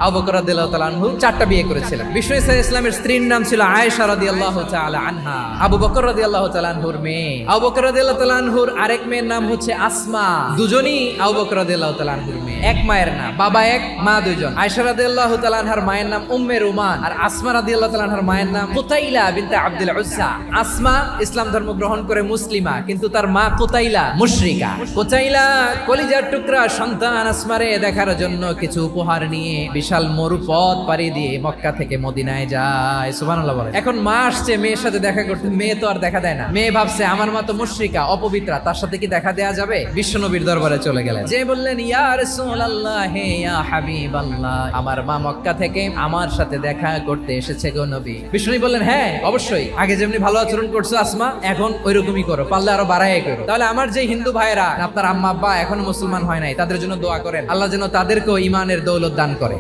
আবু বকর রাদিয়াল্লাহু তাআলা আনহু 4টা বিয়ে করেছিলেন। বিষ্ণু ইসলামের স্ত্রীর নাম ছিল আয়েশা রাদিয়াল্লাহু তাআলা আনহা, আবু বকর রাদিয়াল্লাহু তাআলা আনহুর মেয়ে। আবু বকর রাদিয়াল্লাহু তাআলা আনহুর আরেক মেয়ের নাম হচ্ছে আসমা। দুজনই আবু বকর রাদিয়াল্লাহু তাআলা আনহুর মেয়ে, এক মায়ের না, বাবা এক মা দুইজন। আয়েশা রাদিয়াল্লাহু তাআলা আনহার মায়ের নাম উম্মে রুমান, আর আসমা রাদিয়াল্লাহু তাআলা আনহার মায়ের নাম কুতাইলা বিনতে আব্দুল উজ্জা। আসমা ইসলাম ধর্ম গ্রহণ করে মুসলিমা, কিন্তু তার মা কুতাইলা মুশরিকা। কুতাইলা কলিজার টুকরা সন্তান আসমারে দেখার জন্য কিছু উপহার নিয়ে বিশাল মরুপথ পাড়ি দিয়ে মক্কা থেকে মদিনায় যায়। সুবহানাল্লাহ বলে। এখন মা আসছে মেয়ের সাথে দেখা করতে, মেয়ে তো আর দেখা দেয় না। মেয়ে ভাবছে আমার মা তো মুশরিকা, অপবিত্রা, তার সাথে কি দেখা দেয়া যাবে? বিশ্বনবীর দরবারে চলে গেলেন, যে বললেন ইয়া রাসূলুল্লাহ হে ইয়া হাবিবাল্লাহ, আমার মা মক্কা থেকে আমার সাথে দেখা করতে এসেছে গো নবী। বিশ্বনবী বললেন হ্যাঁ অবশ্যই, আগে যেমনি ভালো আচরণ করছো আসমা, এখন ওইরকমই করো, পারলে আরো বাড়াই করো। তাহলে আমার যে হিন্দু ভাইরা, আপনার আম্মা আব্বা এখনো মুসলমান হয় নাই, তাদের জন্য দোয়া করেন, আল্লাহ যেন তাদেরকেও ঈমানের দৌলত দান করে।